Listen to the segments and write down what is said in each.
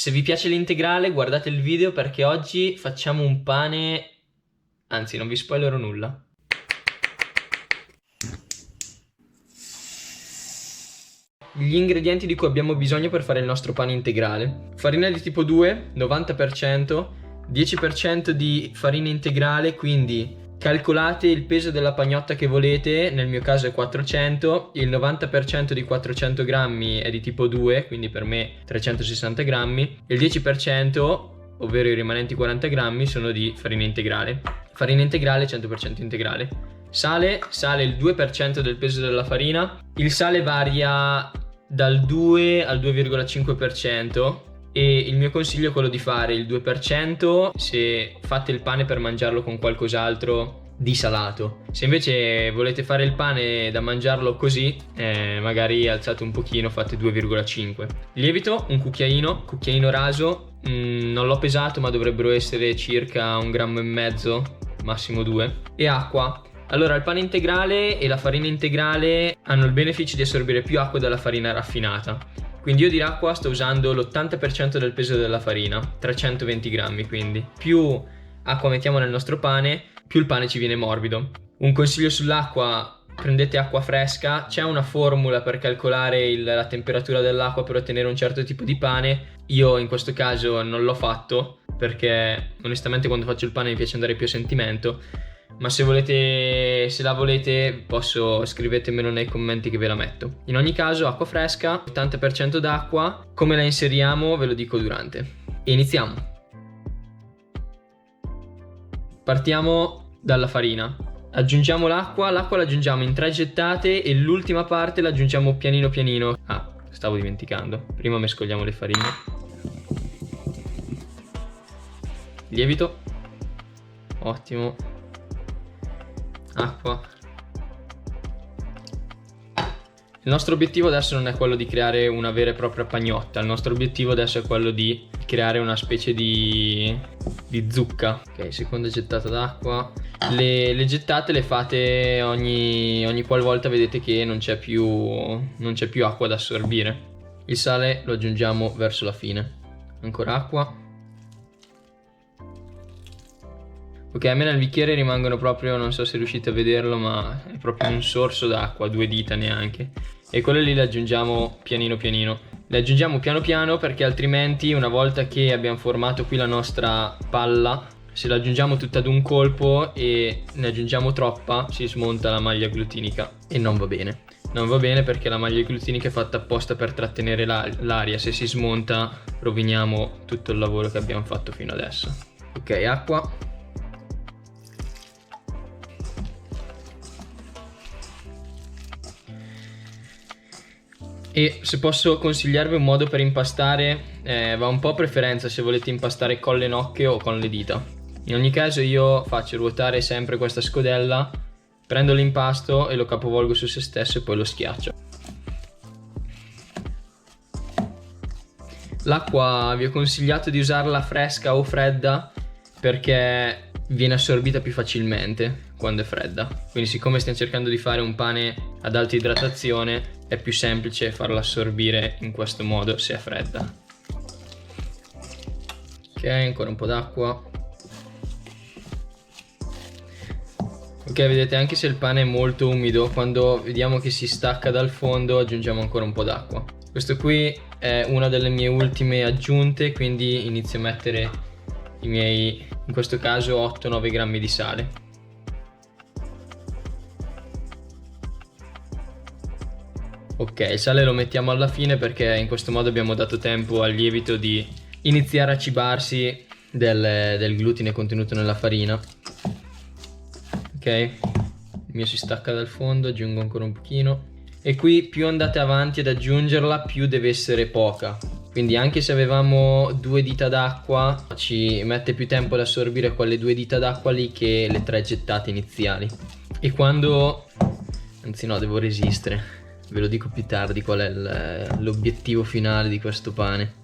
Se vi piace l'integrale guardate il video perché oggi facciamo un pane, anzi non vi spoilerò nulla. Gli ingredienti di cui abbiamo bisogno per fare il nostro pane integrale: farina di tipo 2, 90%, 10% di farina integrale, quindi calcolate il peso della pagnotta che volete, nel mio caso è 400, il 90% di 400 grammi è di tipo 2, quindi per me 360 grammi, e il 10%, ovvero i rimanenti 40 grammi, sono di farina integrale. Farina integrale 100% integrale. Sale il 2% del peso della farina. Il sale varia dal 2 al 2,5%. E il mio consiglio è quello di fare il 2% se fate il pane per mangiarlo con qualcos'altro di salato. Se invece volete fare il pane da mangiarlo così, magari alzate un pochino, fate 2,5. Lievito, un cucchiaino raso, non l'ho pesato ma dovrebbero essere circa 1,5 grammi, massimo 2. E acqua. Allora, il pane integrale e la farina integrale hanno il beneficio di assorbire più acqua della farina raffinata. Quindi io di acqua sto usando l'80% del peso della farina, 320 grammi quindi. Più acqua mettiamo nel nostro pane, più il pane ci viene morbido. Un consiglio sull'acqua: prendete acqua fresca. C'è una formula per calcolare la temperatura dell'acqua per ottenere un certo tipo di pane. Io in questo caso non l'ho fatto perché onestamente quando faccio il pane mi piace andare più a sentimento. Ma se la volete, scrivetemelo nei commenti che ve la metto. In ogni caso, acqua fresca, 80% d'acqua. Come la inseriamo ve lo dico durante. E iniziamo. Partiamo dalla farina. Aggiungiamo l'acqua la aggiungiamo in 3 gettate e l'ultima parte la aggiungiamo pianino pianino. Ah, stavo dimenticando. Prima mescoliamo le farine. Lievito. Ottimo. Acqua. Il nostro obiettivo adesso non è quello di creare una vera e propria pagnotta. Il nostro obiettivo adesso è quello di creare una specie di zucca. Ok, seconda gettata d'acqua. Le gettate le fate ogni qualvolta vedete che non c'è più acqua da assorbire. Il sale lo aggiungiamo verso la fine. Ancora acqua. Ok, a me nel bicchiere rimangono proprio, non so se riuscite a vederlo, ma è proprio un sorso d'acqua, 2 dita neanche. E quelle lì le aggiungiamo pianino pianino. Le aggiungiamo piano piano perché altrimenti, una volta che abbiamo formato qui la nostra palla, se la aggiungiamo tutta ad un colpo e ne aggiungiamo troppa, si smonta la maglia glutinica e non va bene. Non va bene perché la maglia glutinica è fatta apposta per trattenere l'aria. Se si smonta roviniamo tutto il lavoro che abbiamo fatto fino adesso. Ok, acqua. E se posso consigliarvi un modo per impastare, va un po' a preferenza se volete impastare con le nocche o con le dita. In ogni caso io faccio ruotare sempre questa scodella, prendo l'impasto e lo capovolgo su se stesso e poi lo schiaccio. L'acqua vi ho consigliato di usarla fresca o fredda perché viene assorbita più facilmente quando è fredda. Quindi siccome stiamo cercando di fare un pane ad alta idratazione è più semplice farla assorbire in questo modo se è fredda. Ok, ancora un po' d'acqua. Ok, vedete, anche se il pane è molto umido, quando vediamo che si stacca dal fondo aggiungiamo ancora un po' d'acqua. Questo qui è una delle mie ultime aggiunte, quindi inizio a mettere i miei, in questo caso 8-9 grammi di sale. Ok, il sale lo mettiamo alla fine perché in questo modo abbiamo dato tempo al lievito di iniziare a cibarsi del glutine contenuto nella farina. Ok, il mio si stacca dal fondo, aggiungo ancora un pochino. E qui più andate avanti ad aggiungerla, più deve essere poca. Quindi anche se avevamo 2 dita d'acqua, ci mette più tempo ad assorbire quelle 2 dita d'acqua lì che le 3 gettate iniziali. E quando... anzi no, devo resistere. Ve lo dico più tardi qual è l'obiettivo finale di questo pane.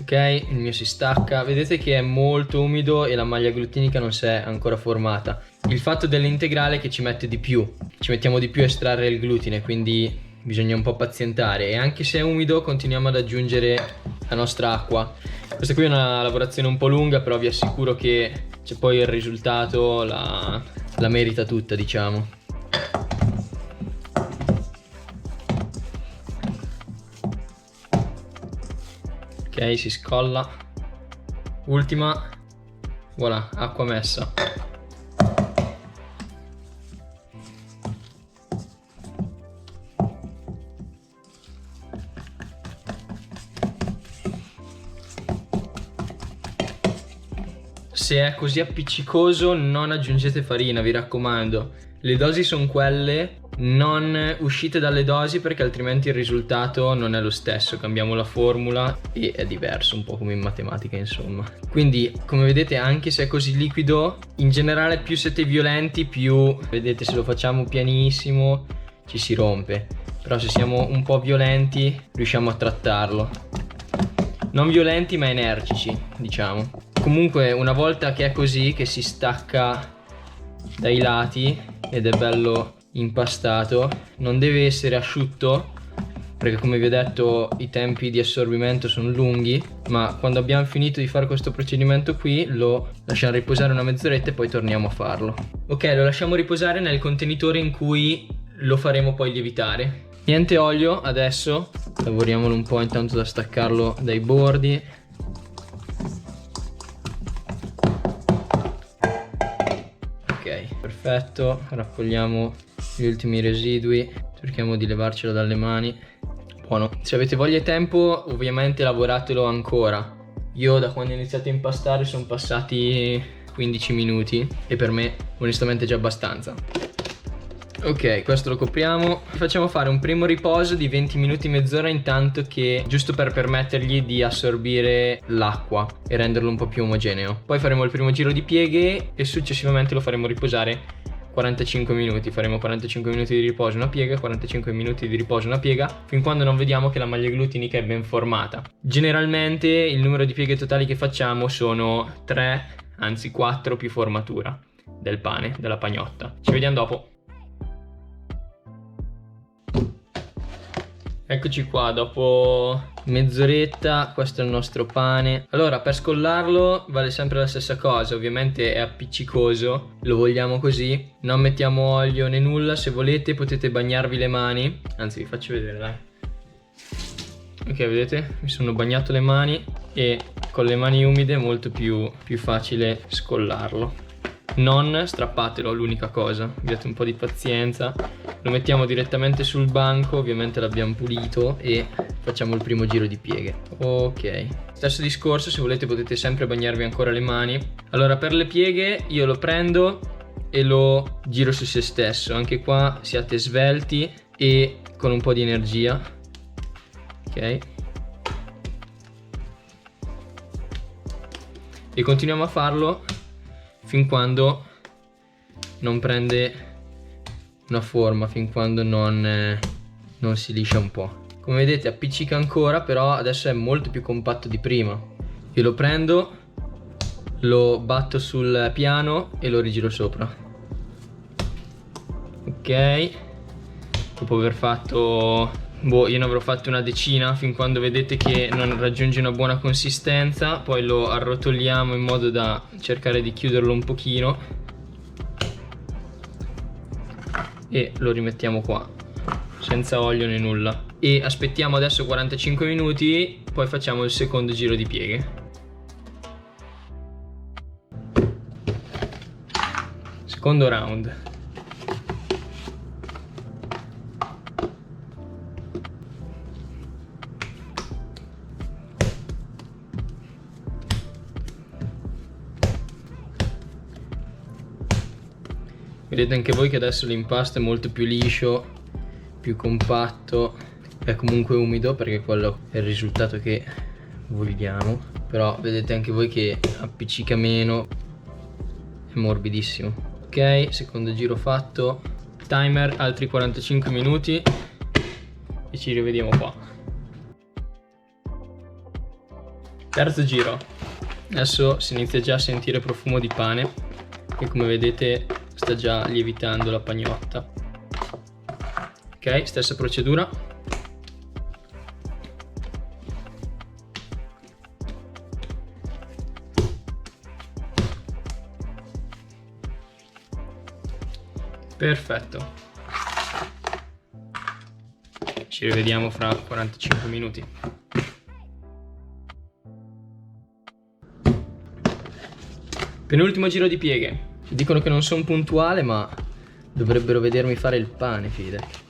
Ok, il mio si stacca. Vedete che è molto umido e la maglia glutinica non si è ancora formata. Il fatto dell'integrale è che ci mette di più. Ci mettiamo di più a estrarre il glutine, quindi bisogna un po' pazientare, e anche se è umido continuiamo ad aggiungere la nostra acqua. Questa qui è una lavorazione un po' lunga, però vi assicuro che c'è poi il risultato, la merita tutta, diciamo. Ok, si scolla. Ultima. Voilà, acqua messa. Se è così appiccicoso non aggiungete farina, vi raccomando. Le dosi sono quelle, non uscite dalle dosi perché altrimenti il risultato non è lo stesso. Cambiamo la formula e è diverso, un po' come in matematica, insomma. Quindi, come vedete, anche se è così liquido, in generale più siete violenti, più, vedete, se lo facciamo pianissimo ci si rompe. Però se siamo un po' violenti riusciamo a trattarlo. Non violenti ma energici, diciamo. Comunque una volta che è così, che si stacca dai lati ed è bello impastato, non deve essere asciutto perché, come vi ho detto, i tempi di assorbimento sono lunghi, ma quando abbiamo finito di fare questo procedimento qui lo lasciamo riposare una mezz'oretta e poi torniamo a farlo. Ok, lo lasciamo riposare nel contenitore in cui lo faremo poi lievitare. Niente olio adesso, lavoriamolo un po' intanto da staccarlo dai bordi. Ok, perfetto, raccogliamo gli ultimi residui, cerchiamo di levarcelo dalle mani. Buono. Se avete voglia e tempo, ovviamente lavoratelo ancora. Io da quando ho iniziato a impastare sono passati 15 minuti e per me onestamente è già abbastanza. Ok, questo lo copriamo. Facciamo fare un primo riposo di 20 minuti, mezz'ora, intanto che, giusto per permettergli di assorbire l'acqua e renderlo un po' più omogeneo. Poi faremo il primo giro di pieghe e successivamente lo faremo riposare 45 minuti. Faremo 45 minuti di riposo, una piega, 45 minuti di riposo, una piega, fin quando non vediamo che la maglia glutinica è ben formata. Generalmente il numero di pieghe totali che facciamo sono 3, anzi 4 più formatura del pane, della pagnotta. Ci vediamo dopo. Eccoci qua, dopo mezz'oretta, questo è il nostro pane. Allora, per scollarlo vale sempre la stessa cosa, ovviamente è appiccicoso, lo vogliamo così, non mettiamo olio né nulla. Se volete potete bagnarvi le mani, anzi vi faccio vedere, dai. Ok, vedete? Mi sono bagnato le mani e con le mani umide è molto più facile scollarlo. Non strappatelo, l'unica cosa, abbiate un po' di pazienza. Lo mettiamo direttamente sul banco, ovviamente l'abbiamo pulito, e facciamo il primo giro di pieghe. Ok, stesso discorso, se volete potete sempre bagnarvi ancora le mani. Allora, per le pieghe io lo prendo e lo giro su se stesso. Anche qua siate svelti e con un po' di energia. Ok, e continuiamo a farlo fin quando non prende una forma, fin quando non si liscia un po'. Come vedete appiccica ancora, però adesso è molto più compatto di prima. Io lo prendo, lo batto sul piano e lo rigiro sopra. Ok, dopo aver fatto, io ne avrò fatto una decina, fin quando vedete che non raggiunge una buona consistenza. Poi lo arrotoliamo in modo da cercare di chiuderlo un pochino e lo rimettiamo qua senza olio né nulla, e aspettiamo adesso 45 minuti, poi facciamo il secondo giro di pieghe. Secondo round. Vedete anche voi che adesso l'impasto è molto più liscio, più compatto, è comunque umido perché quello è il risultato che vogliamo, però vedete anche voi che appiccica meno, è morbidissimo. Ok, secondo giro fatto, timer altri 45 minuti e ci rivediamo qua. Terzo giro, adesso si inizia già a sentire profumo di pane e come vedete sta già lievitando la pagnotta. Ok, stessa procedura. Perfetto. Ci rivediamo fra 45 minuti. Penultimo giro di pieghe. Dicono che non sono puntuale, ma dovrebbero vedermi fare il pane, fide.